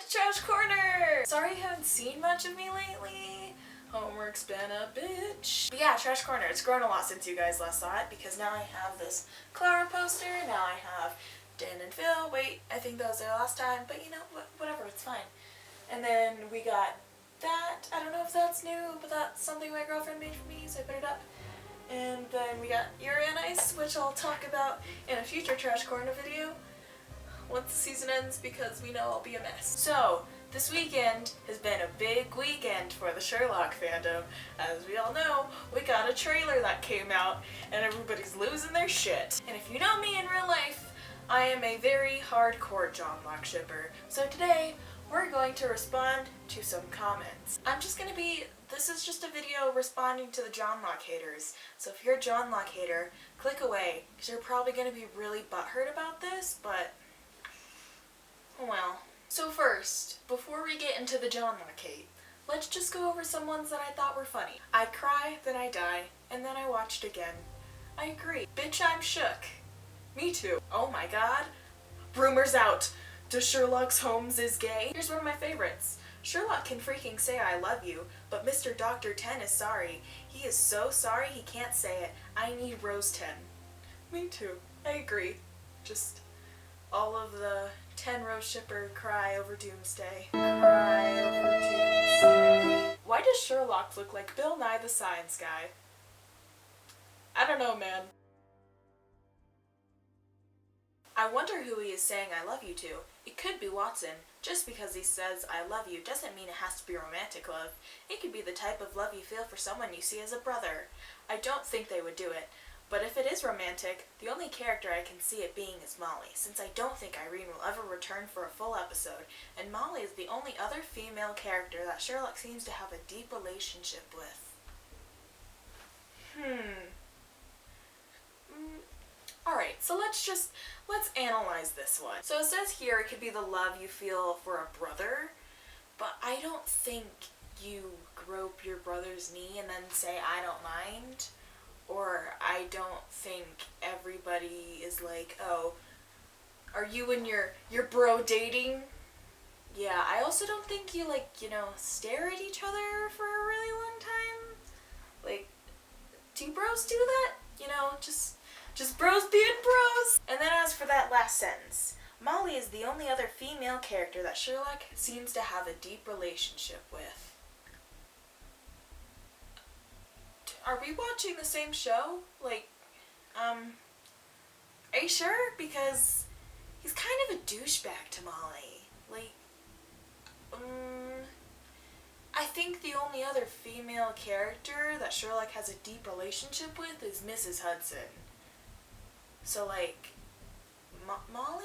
to Trash Corner! Sorry you haven't seen much of me lately. Homework's been a bitch. But yeah, Trash Corner, it's grown a lot since you guys last saw it because now I have this Clara poster, now I have Dan and Phil. Wait, I think that was their last time, but you know, whatever, it's fine. And then we got that. I don't know if that's new, but that's something my girlfriend made for me, so I put it up. And then we got Yuri on Ice, which I'll talk about in a future Trash Corner video once the season ends because we know I'll be a mess. So, this weekend has been a big weekend for the Sherlock fandom. As we all know, we got a trailer that came out and everybody's losing their shit. And if you know me in real life, I am a very hardcore John Locke shipper. So today, we're going to respond to some comments. This is just a video responding to the John Locke haters. So if you're a John Locke hater, click away, because you're probably going to be really butthurt about this, but well. So first, before we get into the John Locke hate, let's just go over some ones that I thought were funny. I cry, then I die, and then I watched again. I agree. Bitch, I'm shook. Me too. Oh my god. Rumors out. To Sherlock Holmes is gay. Here's one of my favorites. Sherlock can freaking say I love you, but Mr. Dr. 10 is sorry. He is so sorry he can't say it. I need Rose 10. Me too. I agree. Just all of the 10 Rose shipper cry over Doomsday. Cry over Doomsday. Why does Sherlock look like Bill Nye the Science Guy? I don't know, man. I wonder who he is saying I love you to. It could be Watson. Just because he says I love you doesn't mean it has to be romantic love. It could be the type of love you feel for someone you see as a brother. I don't think they would do it. But if it is romantic, the only character I can see it being is Molly, since I don't think Irene will ever return for a full episode, and Molly is the only other female character that Sherlock seems to have a deep relationship with. Alright, so let's analyze this one. So it says here it could be the love you feel for a brother, but I don't think you grope your brother's knee and then say I don't mind. Or I don't think everybody is like, oh, are you and your bro dating? Yeah, I also don't think you stare at each other for a really long time. Like, do bros do that? Just bros being bros. And then as for that last sentence, Molly is the only other female character that Sherlock seems to have a deep relationship with. Are we watching the same show? Are you sure? Because he's kind of a douchebag to Molly. I think the only other female character that Sherlock has a deep relationship with is Mrs. Hudson. So, Molly?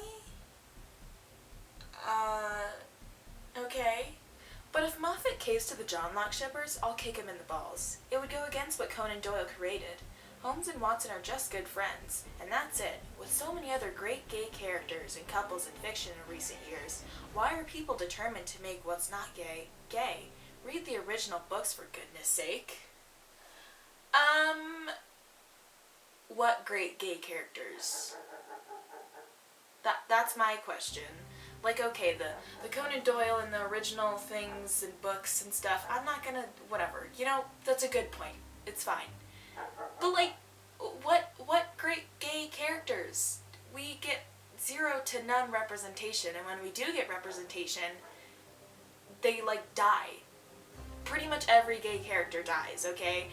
Okay. But if Moffat caves to the John Locke shippers, I'll kick him in the balls. It would go against what Conan Doyle created. Holmes and Watson are just good friends, and that's it. With so many other great gay characters and couples in fiction in recent years, why are people determined to make what's not gay, gay? Read the original books, for goodness sake. What great gay characters? That's my question. Okay, the Conan Doyle and the original things and books and stuff, I'm not gonna, whatever. That's a good point. It's fine. But what great gay characters? We get 0 to none representation, and when we do get representation, they, die. Pretty much every gay character dies, okay?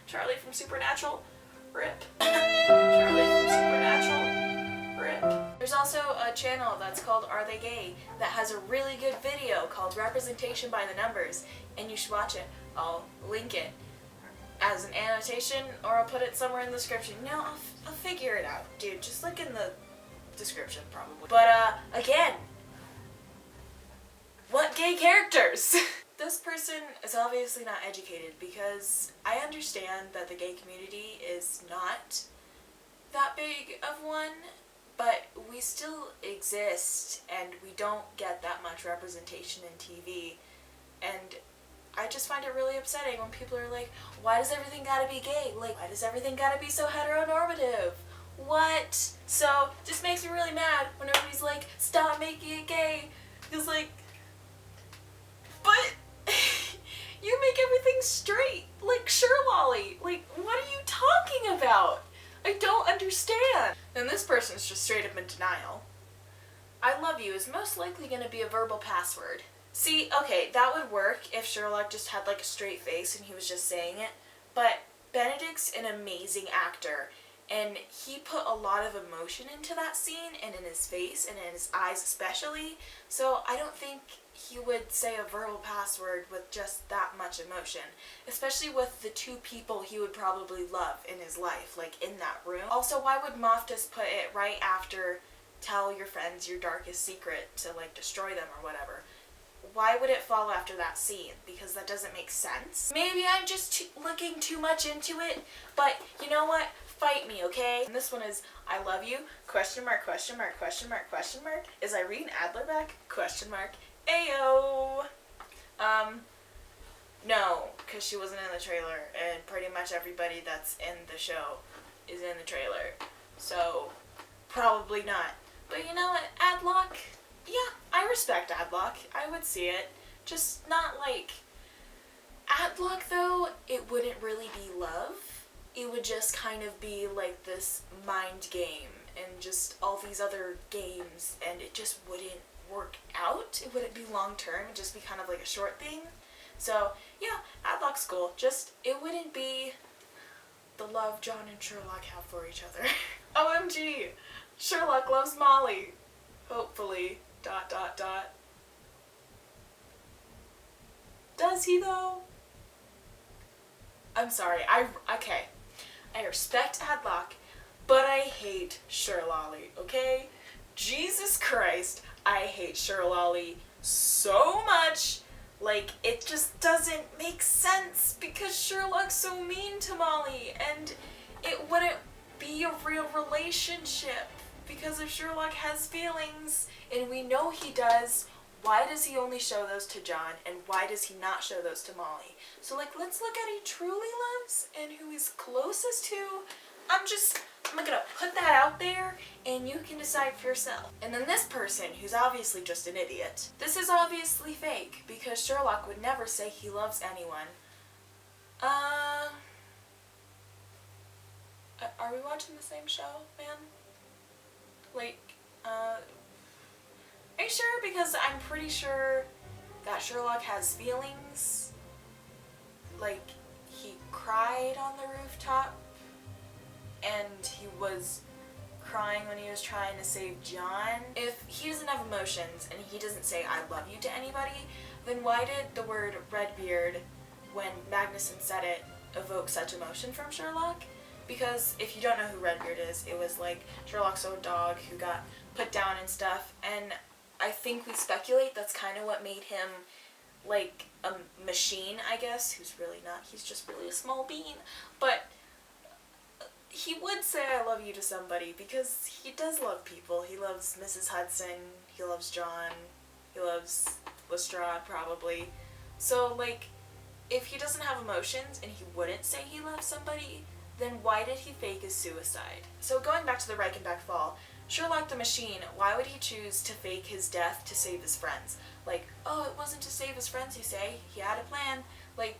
Charlie from Supernatural, rip. Charlie from Supernatural, rip. There's also a channel that's called Are They Gay that has a really good video called Representation by the Numbers, and you should watch it. I'll link it as an annotation, or I'll put it somewhere in the description. No, I'll figure it out, dude. Just look in the description, probably. But, again, what gay characters? This person is obviously not educated because I understand that the gay community is not that big of one, but we still exist and we don't get that much representation in TV, and I just find it really upsetting when people are like, why does everything gotta be gay? Why does everything gotta be so heteronormative? What? So, just makes me really mad when everybody's like, stop making it gay. Because, like, but you make everything straight, like Sherlolly. Like, what are you talking about? I don't understand. And this person's just straight up in denial. I love you is most likely going to be a verbal password. See, okay, that would work if Sherlock just had like a straight face and he was just saying it, but Benedict's an amazing actor, and he put a lot of emotion into that scene, and in his face, and in his eyes especially, so I don't think he would say a verbal password with just that much emotion, especially with the two people he would probably love in his life, like in that room. Also, why would Moftus put it right after tell your friends your darkest secret to like destroy them or whatever? Why would it follow after that scene? Because that doesn't make sense. Maybe I'm just looking too much into it, but you know what? Fight me, okay? And this one is, I love you, question mark, question mark, question mark, question mark. Is Irene Adler back? Question mark. Ayo! No, because she wasn't in the trailer, and pretty much everybody that's in the show is in the trailer. So, probably not. But you know what, Adlock? Yeah, I respect Adlock. I would see it. Just not like... Adlock, though, it wouldn't really be love. It would just kind of be like this mind game and just all these other games, and it just wouldn't work out. It wouldn't be long term. It'd just be kind of like a short thing. So, yeah, Adlock's cool. Just, it wouldn't be the love John and Sherlock have for each other. OMG! Sherlock loves Molly. Hopefully. ... Does he though? I'm sorry. Okay. I respect Adlock, but I hate Sherlolly, okay? Jesus Christ, I hate Sherlolly so much. Like, it just doesn't make sense because Sherlock's so mean to Molly, and it wouldn't be a real relationship because if Sherlock has feelings, and we know he does, why does he only show those to John, and why does he not show those to Molly? So, like, let's look at who he truly loves and who he's closest to. I'm gonna put that out there, and you can decide for yourself. And then this person, who's obviously just an idiot. This is obviously fake, because Sherlock would never say he loves anyone. Are we watching the same show, man? Like, are you sure? Because I'm pretty sure that Sherlock has feelings. Like, he cried on the rooftop, and he was crying when he was trying to save John. If he doesn't have emotions, and he doesn't say I love you to anybody, then why did the word Redbeard, when Magnuson said it, evoke such emotion from Sherlock? Because if you don't know who Redbeard is, it was like Sherlock's old dog who got put down and stuff, and I think we speculate that's kind of what made him like a machine, I guess, who's really not, he's just really a small bean, but he would say I love you to somebody because he does love people. He loves Mrs. Hudson, he loves John, he loves Lestrade probably. So like, if he doesn't have emotions and he wouldn't say he loves somebody, then why did he fake his suicide? So going back to the Reichenbach fall, Sherlock the Machine, why would he choose to fake his death to save his friends? Like, oh, it wasn't to save his friends, you say? He had a plan. Like,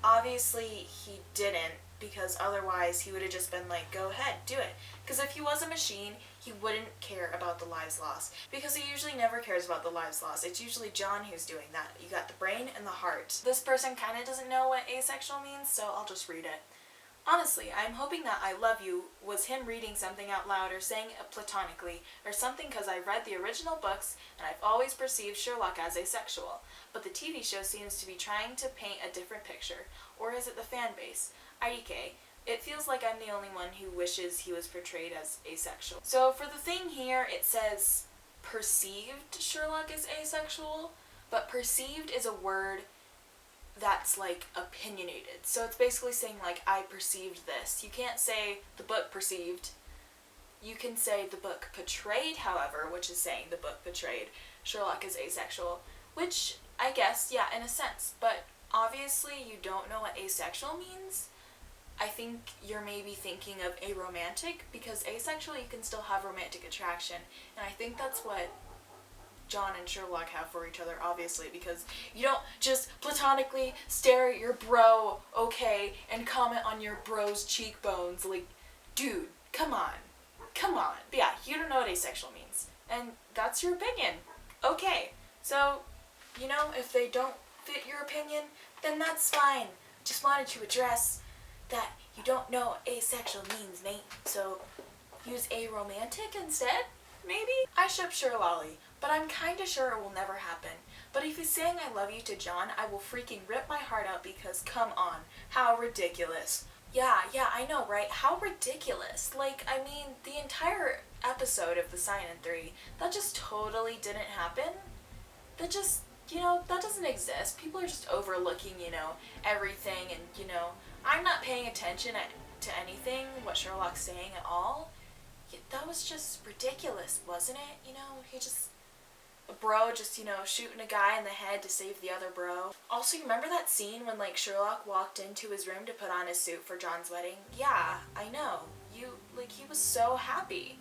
obviously he didn't, because otherwise he would have just been like, go ahead, do it. Because if he was a machine, he wouldn't care about the lives lost. Because he usually never cares about the lives lost. It's usually John who's doing that. You got the brain and the heart. This person kind of doesn't know what asexual means, so I'll just read it. Honestly, I'm hoping that I love you was him reading something out loud or saying it platonically, or something because I read the original books and I've always perceived Sherlock as asexual. But the TV show seems to be trying to paint a different picture. Or is it the fan base? IDK. It feels like I'm the only one who wishes he was portrayed as asexual. So for the thing here, it says perceived Sherlock is asexual, but perceived is a word that's like opinionated. So it's basically saying like, I perceived this. You can't say the book perceived. You can say the book portrayed, however, which is saying the book portrayed Sherlock is asexual, which I guess, yeah, in a sense, but obviously you don't know what asexual means. I think you're maybe thinking of aromantic, because asexual you can still have romantic attraction, and I think that's what John and Sherlock have for each other, obviously, because you don't just platonically stare at your bro, okay, and comment on your bro's cheekbones. Like, dude, come on. Come on. But yeah, you don't know what asexual means. And that's your opinion. Okay. So, you know, if they don't fit your opinion, then that's fine. Just wanted to address that you don't know what asexual means, mate. So, use aromantic instead? Maybe? I ship Sherlolly, but I'm kinda sure it will never happen. But if he's saying I love you to John, I will freaking rip my heart out because come on, how ridiculous. Yeah, I know, right? How ridiculous. Like, I mean, the entire episode of The Sign in 3, that just totally didn't happen. That just, you know, that doesn't exist. People are just overlooking, you know, everything and, you know, I'm not paying attention to anything, what Sherlock's saying at all. That was just ridiculous, wasn't it? You know, a bro just, you know, shooting a guy in the head to save the other bro. Also, you remember that scene when, like, Sherlock walked into his room to put on his suit for John's wedding? Yeah, I know. He was so happy.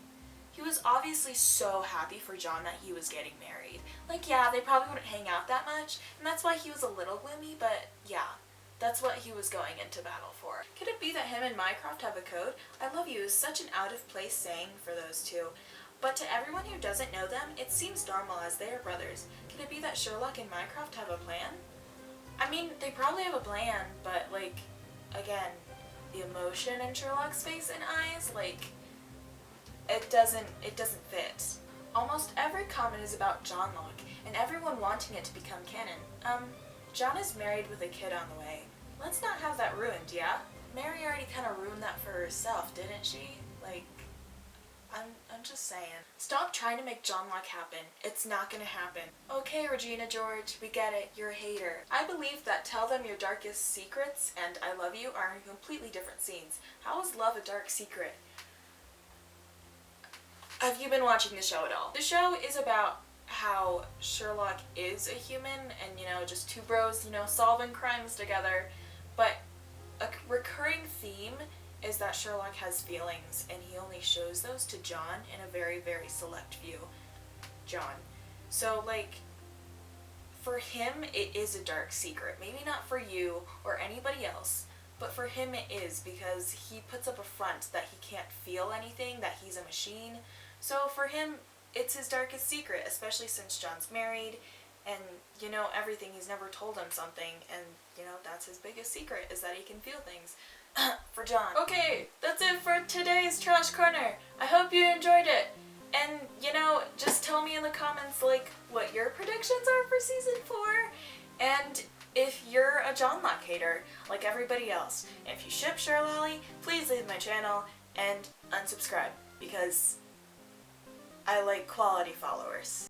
He was obviously so happy for John that he was getting married. Like, yeah, they probably wouldn't hang out that much, and that's why he was a little gloomy, but yeah. That's what he was going into battle for. Could it be that him and Mycroft have a code? I love you is such an out-of-place saying for those two. But to everyone who doesn't know them, it seems normal as they are brothers. Could it be that Sherlock and Mycroft have a plan? I mean, they probably have a plan, but, like, again, the emotion in Sherlock's face and eyes, like, it doesn't fit. Almost every comment is about Johnlock, and everyone wanting it to become canon. John is married with a kid on the way. Let's not have that ruined, yeah? Mary already kind of ruined that for herself, didn't she? Like, I'm just saying. Stop trying to make Johnlock happen. It's not gonna happen. Okay, Regina George, we get it. You're a hater. I believe that tell them your darkest secrets and I love you are in completely different scenes. How is love a dark secret? Have you been watching the show at all? The show is about how Sherlock is a human and, you know, just two bros, you know, solving crimes together. But a recurring theme is that Sherlock has feelings and he only shows those to John in a very, very select few. John. So, like, for him, it is a dark secret. Maybe not for you or anybody else, but for him it is because he puts up a front that he can't feel anything, that he's a machine. So for him, it's his darkest secret, especially since John's married and, you know, everything. He's never told him something and, you know, that's his biggest secret is that he can feel things. For John. Okay, that's it for today's Trash Corner. I hope you enjoyed it. And, you know, just tell me in the comments, like, what your predictions are for season 4. And if you're a Johnlock hater, like everybody else. And if you ship Sherlolly, please leave my channel and unsubscribe because I like quality followers.